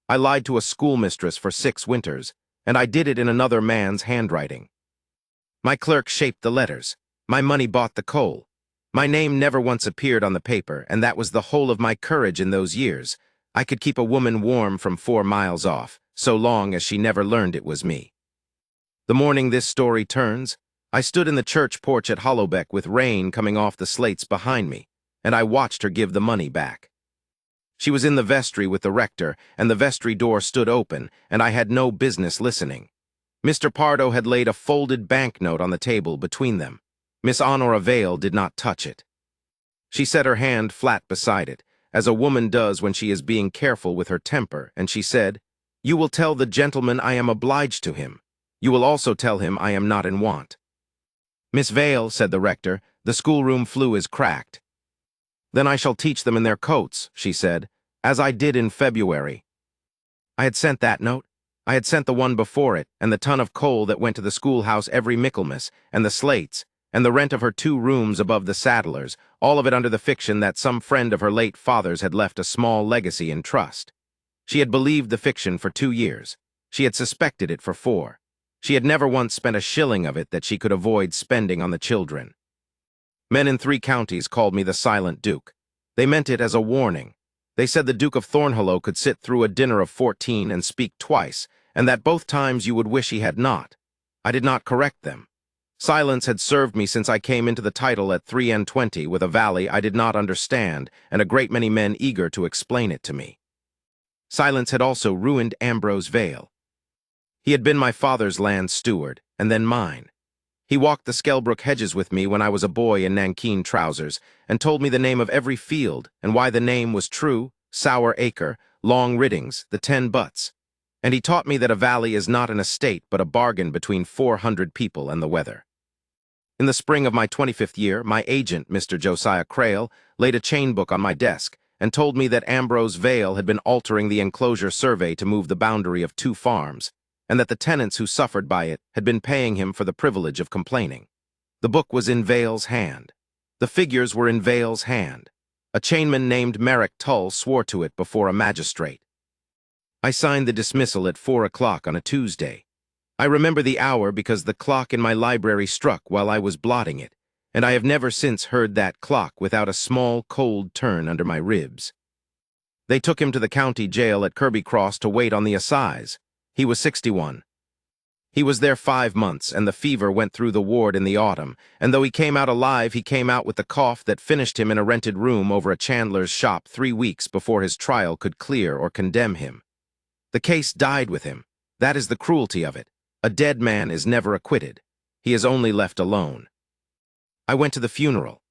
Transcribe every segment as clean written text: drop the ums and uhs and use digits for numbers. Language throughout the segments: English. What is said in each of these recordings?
I lied to a schoolmistress for 6 winters, and I did it in another man's handwriting. My clerk shaped the letters. My money bought the coal. My name never once appeared on the paper, and that was the whole of my courage in those years. I could keep a woman warm from 4 miles off, so long as she never learned it was me. The morning this story turns, I stood in the church porch at Hollowbeck with rain coming off the slates behind me, and I watched her give the money back. She was in the vestry with the rector, and the vestry door stood open, and I had no business listening. Mr. Pardo had laid a folded banknote on the table between them. Miss Honora Vale did not touch it. She set her hand flat beside it, as a woman does when she is being careful with her temper, and she said, "You will tell the gentleman I am obliged to him. You will also tell him I am not in want." "Miss Vale," said the rector, "the schoolroom flue is cracked." "Then I shall teach them in their coats," she said, "as I did in February." I had sent that note. I had sent the one before it, and the ton of coal that went to the schoolhouse every Michaelmas, and the slates, and the rent of her 2 rooms above the saddler's, all of it under the fiction that some friend of her late father's had left a small legacy in trust. She had believed the fiction for 2 years. She had suspected it for 4. She had never once spent a shilling of it that she could avoid spending on the children. Men in 3 counties called me the Silent Duke. They meant it as a warning. They said the Duke of Thornhollow could sit through a dinner of 14 and speak twice, and that both times you would wish he had not. I did not correct them. Silence had served me since I came into the title at 3 and 20 with a valley I did not understand and a great many men eager to explain it to me. Silence had also ruined Ambrose Vale. He had been my father's land steward, and then mine. He walked the Skelbrook hedges with me when I was a boy in nankeen trousers, and told me the name of every field, and why the name was true, Sour Acre, Long Riddings, the 10 Butts. And he taught me that a valley is not an estate but a bargain between 400 people and the weather. In the spring of my 25th year, my agent, Mr. Josiah Crail, laid a chain book on my desk and told me that Ambrose Vale had been altering the enclosure survey to move the boundary of 2 farms, and that the tenants who suffered by it had been paying him for the privilege of complaining. The book was in Vale's hand. The figures were in Vale's hand. A chainman named Merrick Tull swore to it before a magistrate. I signed the dismissal at 4 o'clock on a Tuesday. I remember the hour because the clock in my library struck while I was blotting it, and I have never since heard that clock without a small, cold turn under my ribs. They took him to the county jail at Kirby Cross to wait on the assize. He was 61. He was there 5 months, and the fever went through the ward in the autumn, and though he came out alive, he came out with the cough that finished him in a rented room over a chandler's shop 3 weeks before his trial could clear or condemn him. The case died with him. That is the cruelty of it. A dead man is never acquitted. He is only left alone. I went to the funeral.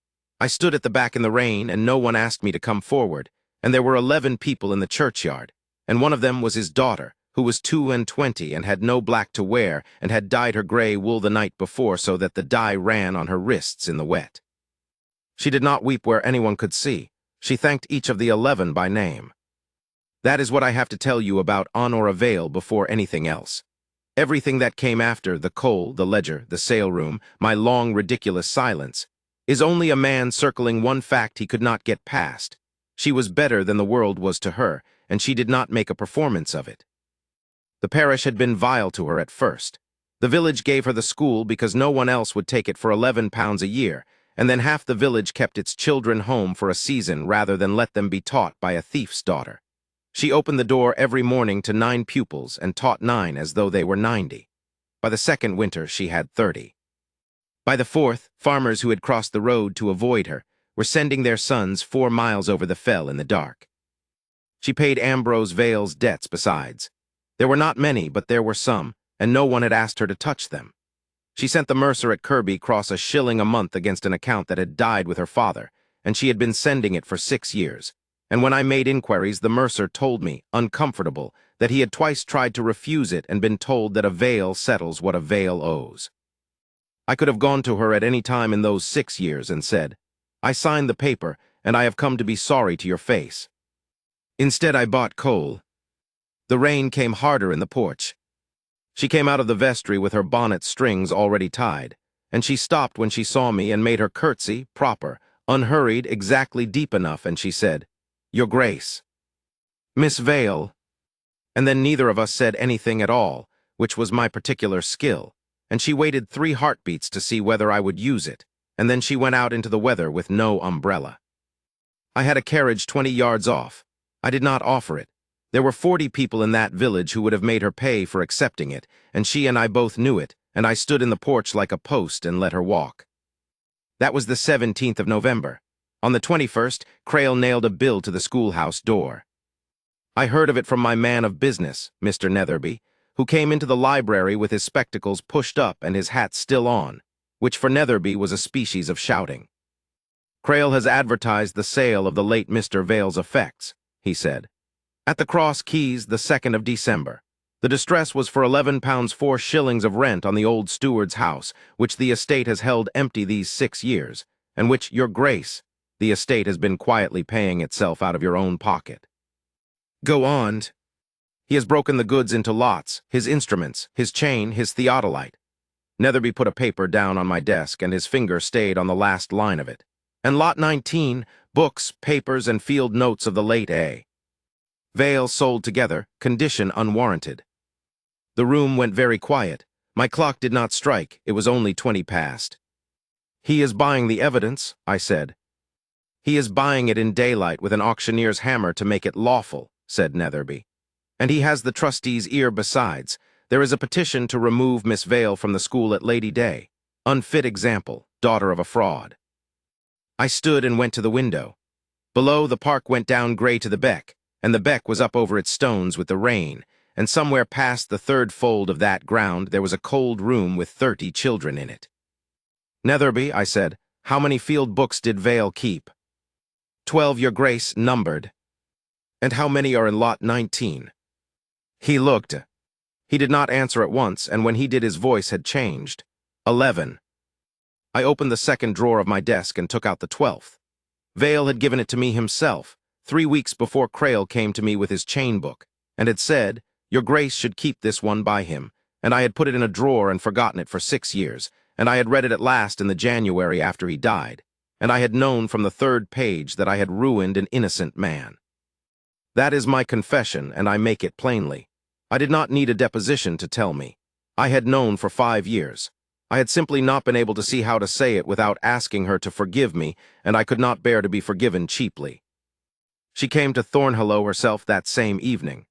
I stood at the back in the rain, and no one asked me to come forward, and there were 11 people in the churchyard, and one of them was his daughter, who was 2 and 20 and had no black to wear and had dyed her gray wool the night before so that the dye ran on her wrists in the wet. She did not weep where anyone could see. She thanked each of the 11 by name. That is what I have to tell you about Honora Vale before anything else. Everything that came after, the coal, the ledger, the sale room, my long, ridiculous silence, is only a man circling one fact he could not get past. She was better than the world was to her, and she did not make a performance of it. The parish had been vile to her at first. The village gave her the school because no one else would take it for £11 a year, and then half the village kept its children home for a season rather than let them be taught by a thief's daughter. She opened the door every morning to 9 pupils and taught 9 as though they were 90. By the 2nd winter, she had 30. By the 4th, farmers who had crossed the road to avoid her were sending their sons 4 miles over the fell in the dark. She paid Ambrose Vale's debts besides. There were not many, but there were some, and no one had asked her to touch them. She sent the mercer at Kirby Cross a shilling a month against an account that had died with her father, and she had been sending it for 6 years. And when I made inquiries, the mercer told me, uncomfortable, that he had twice tried to refuse it and been told that a Vale settles what a Vale owes. I could have gone to her at any time in those 6 years and said, "I signed the paper, and I have come to be sorry to your face." Instead, I bought coal. The rain came harder in the porch. She came out of the vestry with her bonnet strings already tied, and she stopped when she saw me and made her curtsy, proper, unhurried, exactly deep enough, and she said, "Your Grace." "Miss Vale." And then neither of us said anything at all, which was my particular skill, and she waited 3 heartbeats to see whether I would use it, and then she went out into the weather with no umbrella. I had a carriage 20 yards off. I did not offer it. There were 40 people in that village who would have made her pay for accepting it, and she and I both knew it, and I stood in the porch like a post and let her walk. That was the 17th of November. On the 21st, Crail nailed a bill to the schoolhouse door. I heard of it from my man of business, Mr. Netherby, who came into the library with his spectacles pushed up and his hat still on, which for Netherby was a species of shouting. Crail has advertised the sale of the late Mr. Vale's effects, he said. At the Cross Keys, the 2nd of December. The distress was for £11 4 shillings of rent on the old steward's house, which the estate has held empty these 6 years, and which, your grace, the estate has been quietly paying itself out of your own pocket. Go on. He has broken the goods into lots, his instruments, his chain, his theodolite. Netherby put a paper down on my desk, and his finger stayed on the last line of it. And lot 19, books, papers, and field notes of the late A. Vale sold together, condition unwarranted. The room went very quiet. My clock did not strike, it was only 20 past. He is buying the evidence, I said. He is buying it in daylight with an auctioneer's hammer to make it lawful, said Netherby. And he has the trustee's ear besides. There is a petition to remove Miss Vale from the school at Lady Day. Unfit example, daughter of a fraud. I stood and went to the window. Below, the park went down gray to the beck, and the beck was up over its stones with the rain, and somewhere past the 3rd fold of that ground there was a cold room with 30 children in it. Netherby, I said, how many field books did Vale keep? 12, your grace, numbered. And how many are in lot 19? He looked. He did not answer at once, and when he did his voice had changed. 11. I opened the 2nd drawer of my desk and took out the 12th. Vale had given it to me himself, 3 weeks before Crail came to me with his chain book, and had said, your grace should keep this one by him, and I had put it in a drawer and forgotten it for 6 years, and I had read it at last in the January after he died, and I had known from the 3rd page that I had ruined an innocent man. That is my confession, and I make it plainly. I did not need a deposition to tell me. I had known for 5 years. I had simply not been able to see how to say it without asking her to forgive me, and I could not bear to be forgiven cheaply. She came to Thornhallow herself that same evening.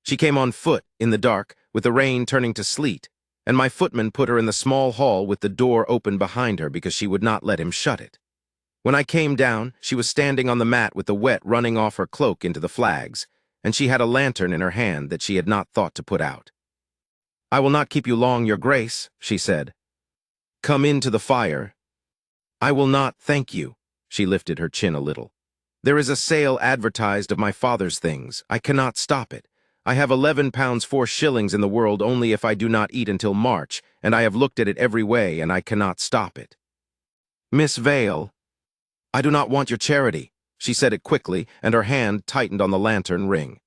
She came on foot, in the dark, with the rain turning to sleet, and my footman put her in the small hall with the door open behind her because she would not let him shut it. When I came down, she was standing on the mat with the wet running off her cloak into the flags, and she had a lantern in her hand that she had not thought to put out. I will not keep you long, your grace, she said. Come in to the fire. I will not, thank you. She lifted her chin a little. There is a sale advertised of my father's things. I cannot stop it. I have £11 4 shillings in the world only if I do not eat until March, and I have looked at it every way, and I cannot stop it. Miss Vale, I do not want your charity. She said it quickly, and her hand tightened on the lantern ring.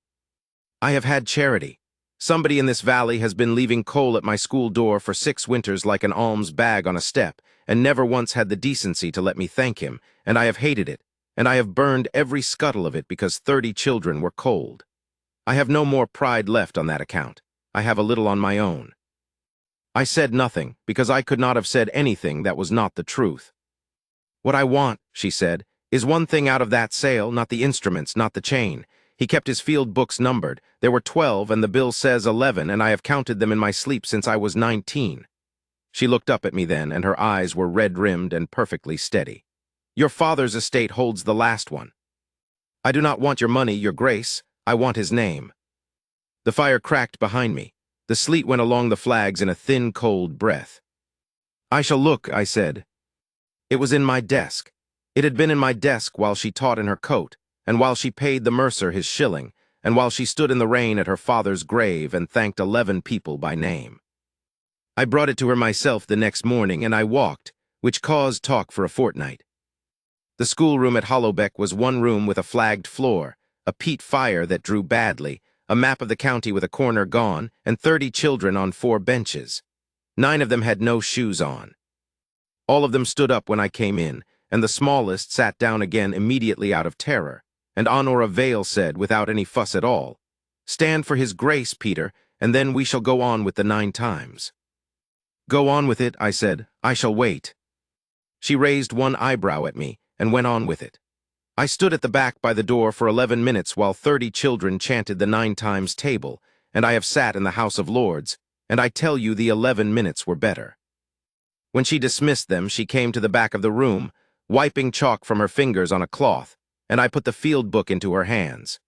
I have had charity. Somebody in this valley has been leaving coal at my school door for 6 winters like an alms bag on a step, and never once had the decency to let me thank him, and I have hated it, and I have burned every scuttle of it because 30 children were cold. I have no more pride left on that account. I have a little on my own. I said nothing, because I could not have said anything that was not the truth. What I want, she said, is one thing out of that sale, not the instruments, not the chain. He kept his field books numbered. There were 12, and the bill says 11, and I have counted them in my sleep since I was 19. She looked up at me then, and her eyes were red-rimmed and perfectly steady. Your father's estate holds the last one. I do not want your money, your grace. I want his name. The fire cracked behind me. The sleet went along the flags in a thin, cold breath. I shall look, I said. It was in my desk. It had been in my desk while she taught in her coat, and while she paid the mercer his shilling, and while she stood in the rain at her father's grave and thanked 11 people by name. I brought it to her myself the next morning, and I walked, which caused talk for a fortnight. The schoolroom at Hollowbeck was one room with a flagged floor, a peat fire that drew badly, a map of the county with a corner gone, and 30 children on 4 benches. 9 of them had no shoes on. All of them stood up when I came in, and the smallest sat down again immediately out of terror, and Honora Vale said, without any fuss at all, Stand for his grace, Peter, and then we shall go on with the 9 times. Go on with it, I said. I shall wait. She raised one eyebrow at me and went on with it. I stood at the back by the door for 11 minutes while 30 children chanted the 9 times table, and I have sat in the House of Lords, and I tell you the 11 minutes were better. When she dismissed them, she came to the back of the room, wiping chalk from her fingers on a cloth, and I put the field book into her hands.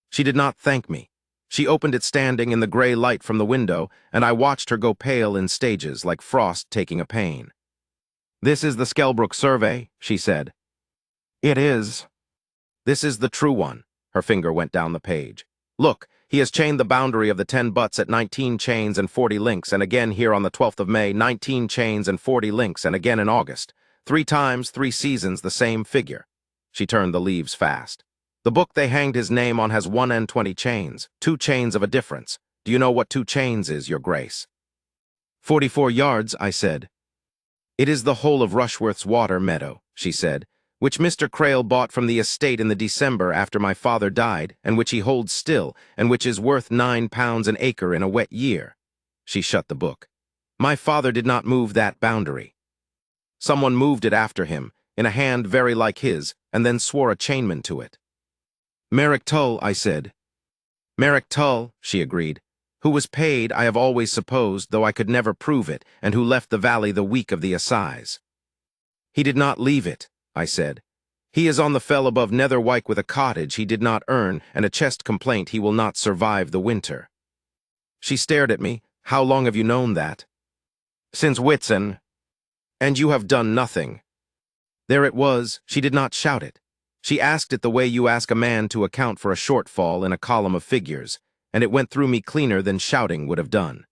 She did not thank me. She opened it standing in the gray light from the window, and I watched her go pale in stages like frost taking a pain. This is the Skelbrook survey, she said. It is. This is the true one. Her finger went down the page. Look, he has chained the boundary of the 10 butts at 19 chains and 40 links, and again here on the 12th of May, 19 chains and 40 links, and again in August. 3 times, 3 seasons, the same figure. She turned the leaves fast. The book they hanged his name on has 1 and 20 chains, 2 chains of a difference. Do you know what 2 chains is, your grace? 44 yards, I said. It is the whole of Rushworth's water meadow, she said, which Mr. Crail bought from the estate in the December after my father died, and which he holds still, and which is worth £9 an acre in a wet year. She shut the book. My father did not move that boundary. Someone moved it after him, in a hand very like his, and then swore a chainman to it. Merrick Tull, I said. Merrick Tull, she agreed, who was paid, I have always supposed, though I could never prove it, and who left the valley the week of the assize. He did not leave it, I said. He is on the fell above Netherwyke with a cottage he did not earn, and a chest complaint he will not survive the winter. She stared at me. How long have you known that? Since Whitsun. And you have done nothing. There it was. She did not shout it. She asked it the way you ask a man to account for a shortfall in a column of figures, and it went through me cleaner than shouting would have done.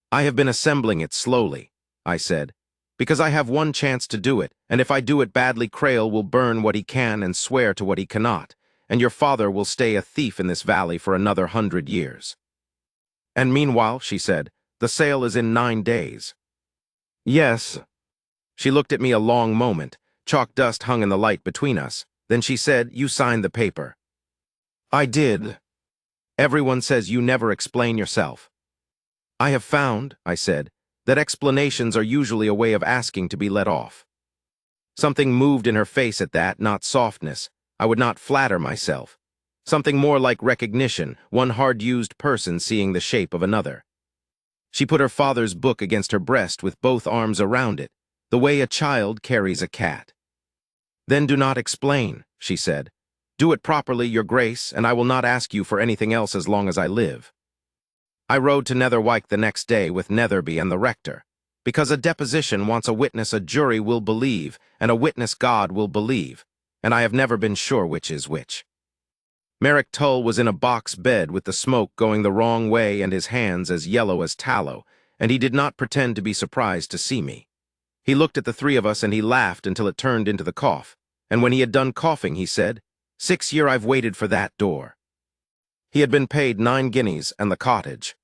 I have been assembling it slowly, I said, because I have one chance to do it, and if I do it badly, Crail will burn what he can and swear to what he cannot, and your father will stay a thief in this valley for another 100 years. And meanwhile, she said, the sale is in 9 days. Yes. She looked at me a long moment. Chalk dust hung in the light between us. Then she said, you signed the paper. I did. Everyone says you never explain yourself. I have found, I said, that explanations are usually a way of asking to be let off. Something moved in her face at that, not softness. I would not flatter myself. Something more like recognition, one hard-used person seeing the shape of another. She put her father's book against her breast with both arms around it, the way a child carries a cat. Then do not explain, she said. Do it properly, your grace, and I will not ask you for anything else as long as I live. I rode to Netherwyke the next day with Netherby and the rector, because a deposition wants a witness a jury will believe, and a witness God will believe, and I have never been sure which is which. Merrick Tull was in a box bed with the smoke going the wrong way and his hands as yellow as tallow, and he did not pretend to be surprised to see me. He looked at the 3 of us and he laughed until it turned into the cough, and when he had done coughing, he said, 6 years I've waited for that door. He had been paid 9 guineas and the cottage.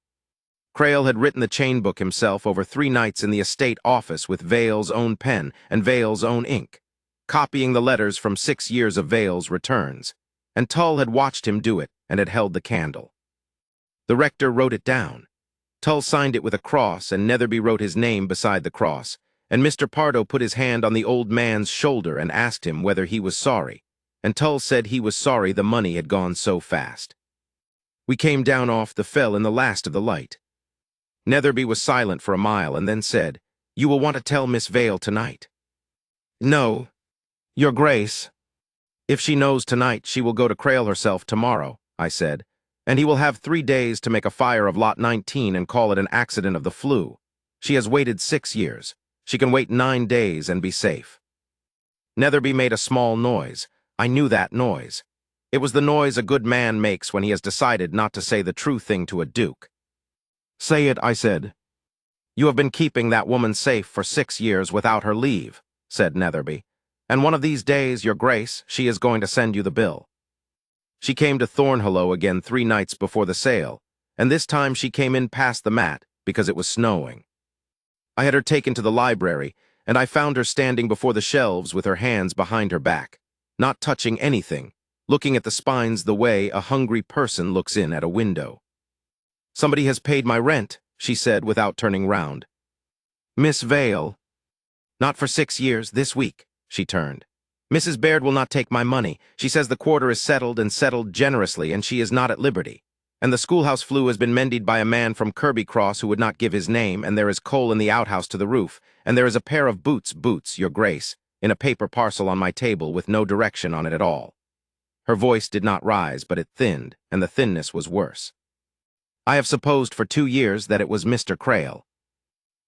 Crail had written the chain book himself over 3 nights in the estate office with Vale's own pen and Vale's own ink, copying the letters from 6 years of Vale's returns, and Tull had watched him do it and had held the candle. The rector wrote it down. Tull signed it with a cross, and Netherby wrote his name beside the cross, and Mr. Pardo put his hand on the old man's shoulder and asked him whether he was sorry, and Tull said he was sorry the money had gone so fast. We came down off the fell in the last of the light. Netherby was silent for a mile and then said, You will want to tell Miss Vale tonight. No, your grace. If she knows tonight, she will go to Crail herself tomorrow, I said, and he will have 3 days to make a fire of lot 19 and call it an accident of the flu. She has waited 6 years. She can wait 9 days and be safe. Netherby made a small noise. I knew that noise. It was the noise a good man makes when he has decided not to say the true thing to a duke. Say it, I said. You have been keeping that woman safe for 6 years without her leave, said Netherby, and one of these days, your grace, she is going to send you the bill. She came to Thornhollow again 3 nights before the sale, and this time she came in past the mat because it was snowing. I had her taken to the library, and I found her standing before the shelves with her hands behind her back, not touching anything, looking at the spines the way a hungry person looks in at a window. "Somebody has paid my rent," she said without turning round. "Miss Vale." "Not for 6 years, this week," she turned. "Mrs. Baird will not take my money. She says the quarter is settled and settled generously, and she is not at liberty. And the schoolhouse flue has been mended by a man from Kirby Cross who would not give his name, and there is coal in the outhouse to the roof, and there is a pair of boots, your grace, in a paper parcel on my table with no direction on it at all." Her voice did not rise, but it thinned, and the thinness was worse. "I have supposed for 2 years that it was Mr. Crail."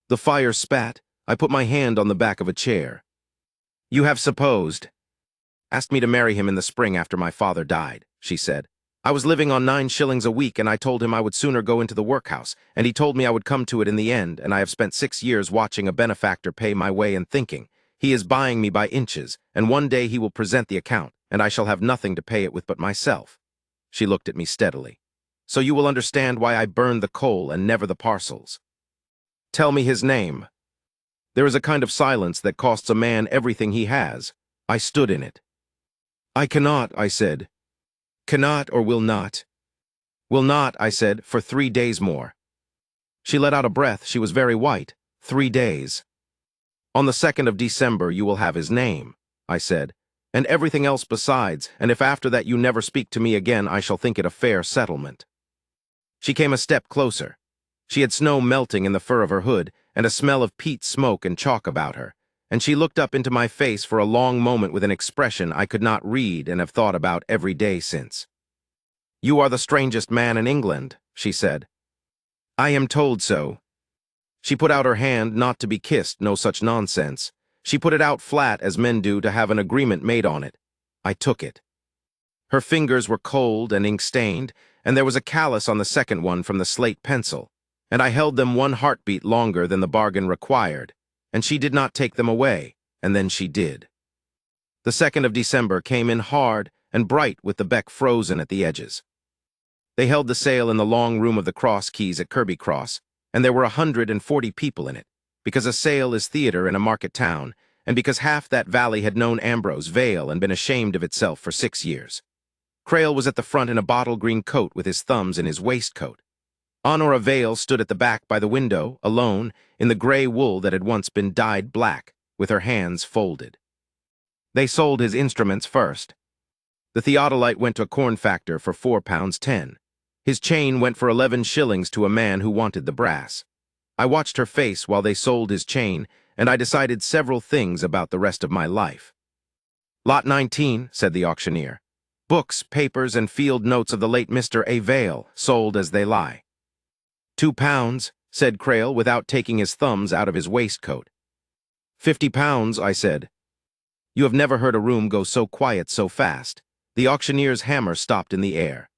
The fire spat. I put my hand on the back of a chair. "You have supposed." "Asked me to marry him in the spring after my father died," she said. "I was living on 9 shillings a week, and I told him I would sooner go into the workhouse, and he told me I would come to it in the end, and I have spent 6 years watching a benefactor pay my way and thinking, he is buying me by inches, and one day he will present the account, and I shall have nothing to pay it with but myself." She looked at me steadily. "So you will understand why I burned the coal and never the parcels." "Tell me his name." There is a kind of silence that costs a man everything he has. I stood in it. "I cannot," I said. "Cannot or will not?" "Will not," I said, "for 3 days more." She let out a breath. She was very white. 3 days. "On the 2nd of December you will have his name," I said, "and everything else besides, and if after that you never speak to me again, I shall think it a fair settlement." She came a step closer. She had snow melting in the fur of her hood, and a smell of peat smoke and chalk about her, and she looked up into my face for a long moment with an expression I could not read and have thought about every day since. "You are the strangest man in England," she said. "I am told so." She put out her hand, not to be kissed, no such nonsense. She put it out flat, as men do, to have an agreement made on it. I took it. Her fingers were cold and ink-stained, and there was a callus on the second one from the slate pencil, and I held them 1 heartbeat longer than the bargain required, and she did not take them away, and then she did. The 2nd of December came in hard and bright with the beck frozen at the edges. They held the sale in the long room of the Cross Keys at Kirby Cross, and there were 140 people in it, because a sale is theater in a market town, and because half that valley had known Ambrose Vale and been ashamed of itself for 6 years. Crail was at the front in a bottle-green coat with his thumbs in his waistcoat. Honora Vale stood at the back by the window, alone, in the gray wool that had once been dyed black, with her hands folded. They sold his instruments first. The theodolite went to a corn factor for £4.10. His chain went for 11 shillings to a man who wanted the brass. I watched her face while they sold his chain, and I decided several things about the rest of my life. "Lot 19, said the auctioneer. "Books, papers, and field notes of the late Mr. A. Vale, sold as they lie." £2, said Crail, without taking his thumbs out of his waistcoat. £50, I said. You have never heard a room go so quiet so fast. The auctioneer's hammer stopped in the air.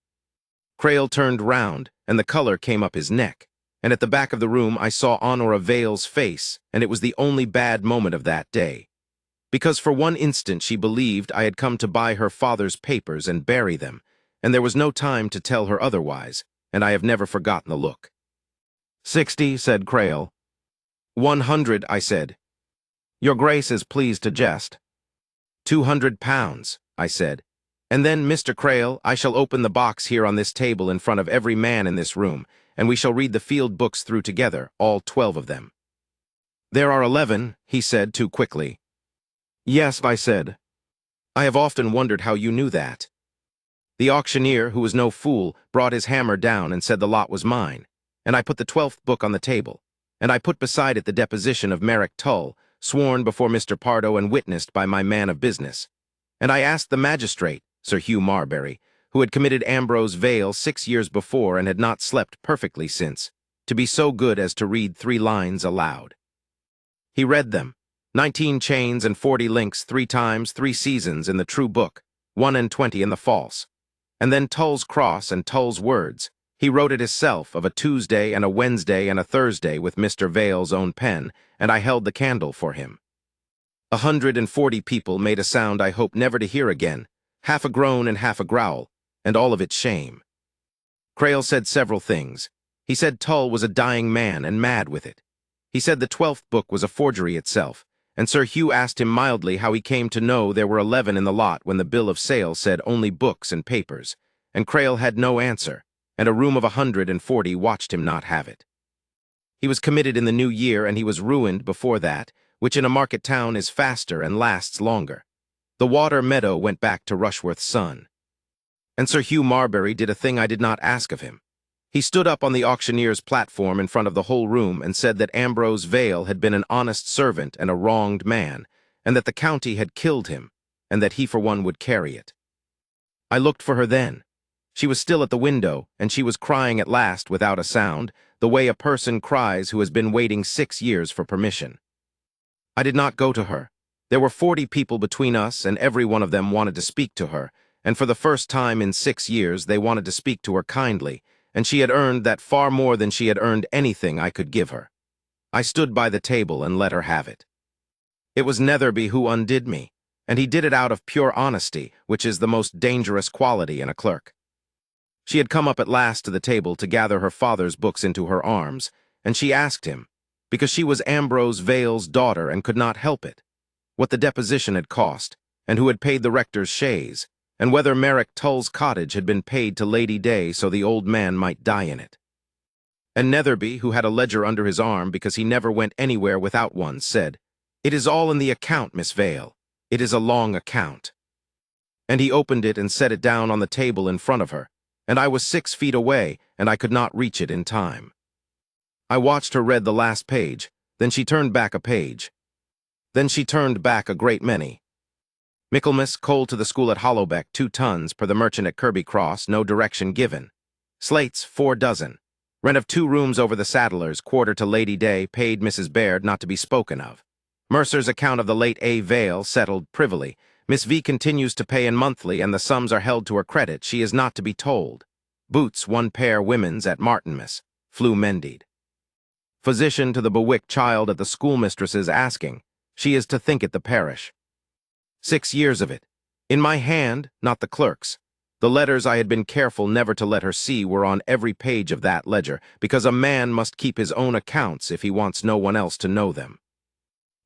Crail turned round, and the color came up his neck, and at the back of the room I saw Honora Vale's face, and it was the only bad moment of that day. Because for one instant she believed I had come to buy her father's papers and bury them, and there was no time to tell her otherwise, and I have never forgotten the look. 60, said Crail. 100, I said. Your Grace is pleased to jest. £200, I said. And then, Mr. Crail, I shall open the box here on this table in front of every man in this room, and we shall read the field books through together, all 12 of them. There are 11, he said too quickly. Yes, I said. I have often wondered how you knew that. The auctioneer, who was no fool, brought his hammer down and said the lot was mine, and I put the 12th book on the table, and I put beside it the deposition of Merrick Tull, sworn before Mr. Pardo and witnessed by my man of business. And I asked the magistrate, Sir Hugh Marbury, who had committed Ambrose Vale 6 years before and had not slept perfectly since, to be so good as to read 3 lines aloud. He read them, 19 chains and 40 links 3 times 3 seasons in the true book, 1 and 20 in the false. And then Tull's cross and Tull's words. He wrote it himself of a Tuesday and a Wednesday and a Thursday with Mr. Vale's own pen, and I held the candle for him. 140 people made a sound I hope never to hear again, half a groan and half a growl, and all of it shame. Crail said several things. He said Tull was a dying man and mad with it. He said the 12th book was a forgery itself, and Sir Hugh asked him mildly how he came to know there were 11 in the lot when the bill of sale said only books and papers, and Crail had no answer, and a room of 140 watched him not have it. He was committed in the new year, and he was ruined before that, which in a market town is faster and lasts longer. The water meadow went back to Rushworth's son. And Sir Hugh Marbury did a thing I did not ask of him. He stood up on the auctioneer's platform in front of the whole room and said that Ambrose Vale had been an honest servant and a wronged man, and that the county had killed him, and that he for one would carry it. I looked for her then. She was still at the window, and she was crying at last without a sound, the way a person cries who has been waiting 6 years for permission. I did not go to her. There were 40 people between us, and every one of them wanted to speak to her, and for the first time in 6 years they wanted to speak to her kindly, and she had earned that far more than she had earned anything I could give her. I stood by the table and let her have it. It was Netherby who undid me, and he did it out of pure honesty, which is the most dangerous quality in a clerk. She had come up at last to the table to gather her father's books into her arms, and she asked him, because she was Ambrose Vale's daughter and could not help it, what the deposition had cost, and who had paid the rector's chaise, and whether Merrick Tull's cottage had been paid to Lady Day so the old man might die in it. And Netherby, who had a ledger under his arm because he never went anywhere without one, said, "It is all in the account, Miss Vale. It is a long account." And he opened it and set it down on the table in front of her, and I was 6 feet away, and I could not reach it in time. I watched her read the last page, then she turned back a page. Then she turned back a great many. Michaelmas, coal to the school at Hollowbeck, 2 tons, per the merchant at Kirby Cross, no direction given. Slates, 4 dozen. Rent of 2 rooms over the Saddlers, quarter to Lady Day, paid Mrs. Baird, not to be spoken of. Mercer's account of the late A. Vale, settled privily. Miss V continues to pay in monthly, and the sums are held to her credit. She is not to be told. Boots, 1 pair women's at Martinmas, flew mendied. Physician to the bewicked child at the schoolmistress's asking. She is to think it the parish. 6 years of it. In my hand, not the clerk's. The letters I had been careful never to let her see were on every page of that ledger, because a man must keep his own accounts if he wants no one else to know them.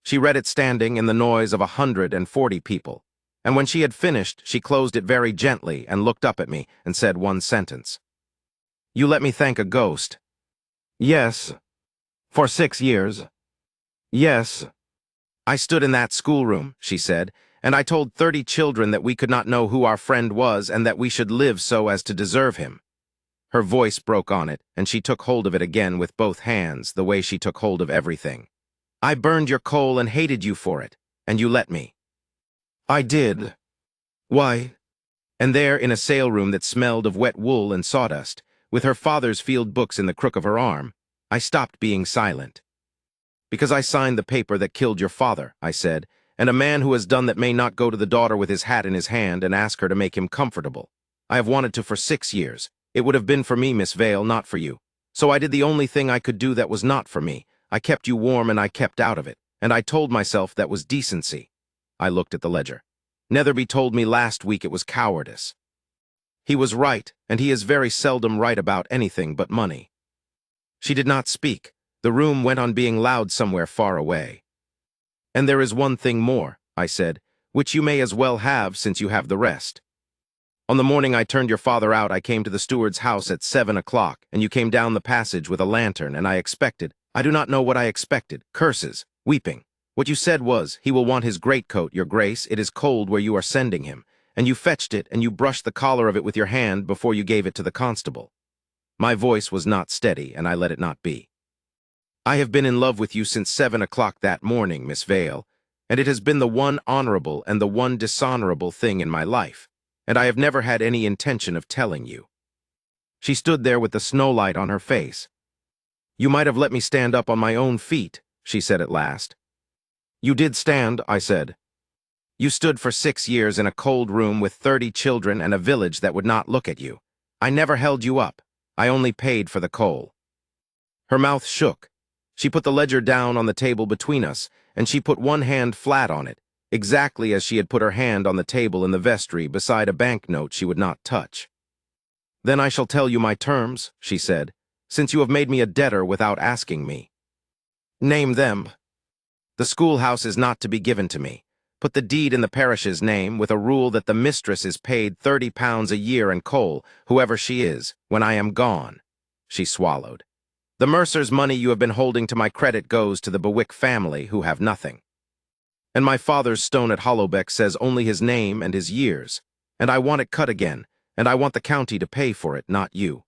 She read it standing in the noise of 140 people, and when she had finished, she closed it very gently and looked up at me and said 1 sentence. "You let me thank a ghost." "Yes." "For 6 years." "Yes." "I stood in that schoolroom," she said, "and I told 30 children that we could not know who our friend was and that we should live so as to deserve him." Her voice broke on it, and she took hold of it again with both hands, the way she took hold of everything. "I burned your coal and hated you for it, and you let me." "I did." "Why?" And there, in a sale-room that smelled of wet wool and sawdust, with her father's field books in the crook of her arm, I stopped being silent. "Because I signed the paper that killed your father," I said, "and a man who has done that may not go to the daughter with his hat in his hand and ask her to make him comfortable. I have wanted to for 6 years. It would have been for me, Miss Vale, not for you. So I did the only thing I could do that was not for me. I kept you warm and I kept out of it, and I told myself that was decency." I looked at the ledger. "Netherby told me last week it was cowardice." "He was right, and he is very seldom right about anything but money." She did not speak. The room went on being loud somewhere far away. "And there is one thing more," I said, "which you may as well have since you have the rest. On the morning I turned your father out, I came to the steward's house at 7 o'clock, and you came down the passage with a lantern, and I expected, I do not know what I expected, curses, weeping. What you said was, 'He will want his greatcoat, your grace, it is cold where you are sending him,' and you fetched it, and you brushed the collar of it with your hand before you gave it to the constable." My voice was not steady, and I let it not be. "I have been in love with you since 7 o'clock that morning, Miss Vale, and it has been the one honorable and the one dishonorable thing in my life, and I have never had any intention of telling you." She stood there with the snowlight on her face. "You might have let me stand up on my own feet," she said at last. "You did stand," I said. "You stood for 6 years in a cold room with 30 children and a village that would not look at you. I never held you up. I only paid for the coal." Her mouth shook. She put the ledger down on the table between us, and she put one hand flat on it, exactly as she had put her hand on the table in the vestry beside a banknote she would not touch. "Then I shall tell you my terms," she said, "since you have made me a debtor without asking me." "Name them." The schoolhouse is not to be given to me. Put the deed in the parish's name with a rule that the mistress is paid £30 a year in coal, whoever she is, when I am gone." She swallowed. "The mercer's money you have been holding to my credit goes to the Bewick family, who have nothing. And my father's stone at Hollowbeck says only his name and his years, and I want it cut again, and I want the county to pay for it, not you."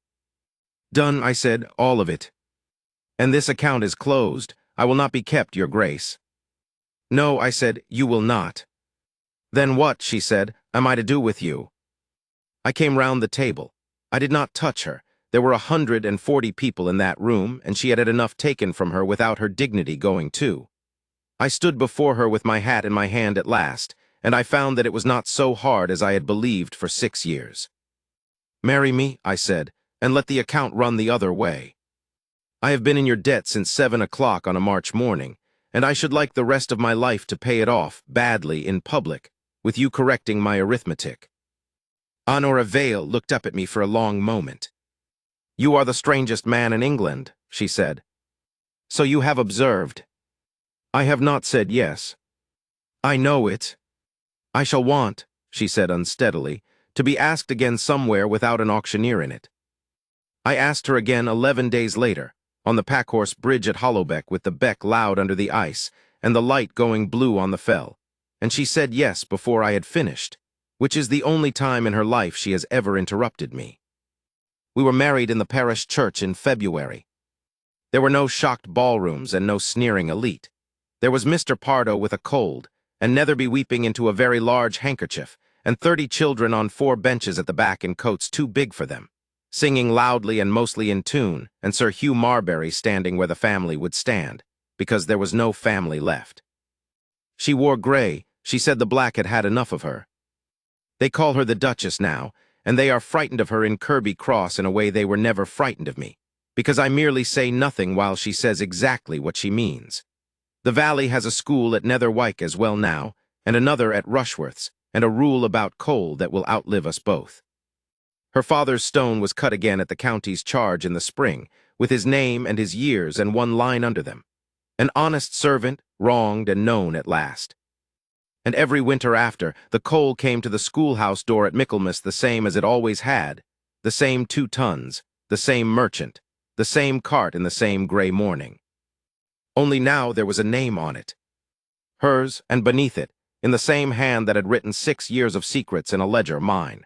"Done," I said, "all of it." "And this account is closed. I will not be kept, your grace." "No," I said, "you will not." "Then what," she said, "am I to do with you?" I came round the table. I did not touch her. There were 140 people in that room, and she had had enough taken from her without her dignity going too. I stood before her with my hat in my hand at last, and I found that it was not so hard as I had believed for 6 years. "Marry me," I said, "and let the account run the other way. I have been in your debt since 7 o'clock on a March morning, and I should like the rest of my life to pay it off, badly, in public, with you correcting my arithmetic." Honora Vale looked up at me for a long moment. "You are the strangest man in England," she said. "So you have observed." "I have not said yes." "I know it. I shall want," she said unsteadily, "to be asked again somewhere without an auctioneer in it." I asked her again 11 days later, on the Packhorse Bridge at Hollowbeck with the beck loud under the ice and the light going blue on the fell, and she said yes before I had finished, which is the only time in her life she has ever interrupted me. We were married in the parish church in February. There were no shocked ballrooms and no sneering elite. There was Mr. Pardo with a cold, and Netherby weeping into a very large handkerchief, and 30 children on 4 benches at the back in coats too big for them, singing loudly and mostly in tune, and Sir Hugh Marbury standing where the family would stand, because there was no family left. She wore grey. She said the black had had enough of her. They call her the Duchess now, and they are frightened of her in Kirby Cross in a way they were never frightened of me, because I merely say nothing while she says exactly what she means. The Valley has a school at Netherwyck as well now, and another at Rushworth's, and a rule about coal that will outlive us both. Her father's stone was cut again at the county's charge in the spring, with his name and his years and 1 line under them. An honest servant, wronged and known at last. And every winter after, the coal came to the schoolhouse door at Michaelmas the same as it always had, the same 2 tons, the same merchant, the same cart in the same grey morning. Only now there was a name on it. Hers, and beneath it, in the same hand that had written 6 years of secrets in a ledger, mine.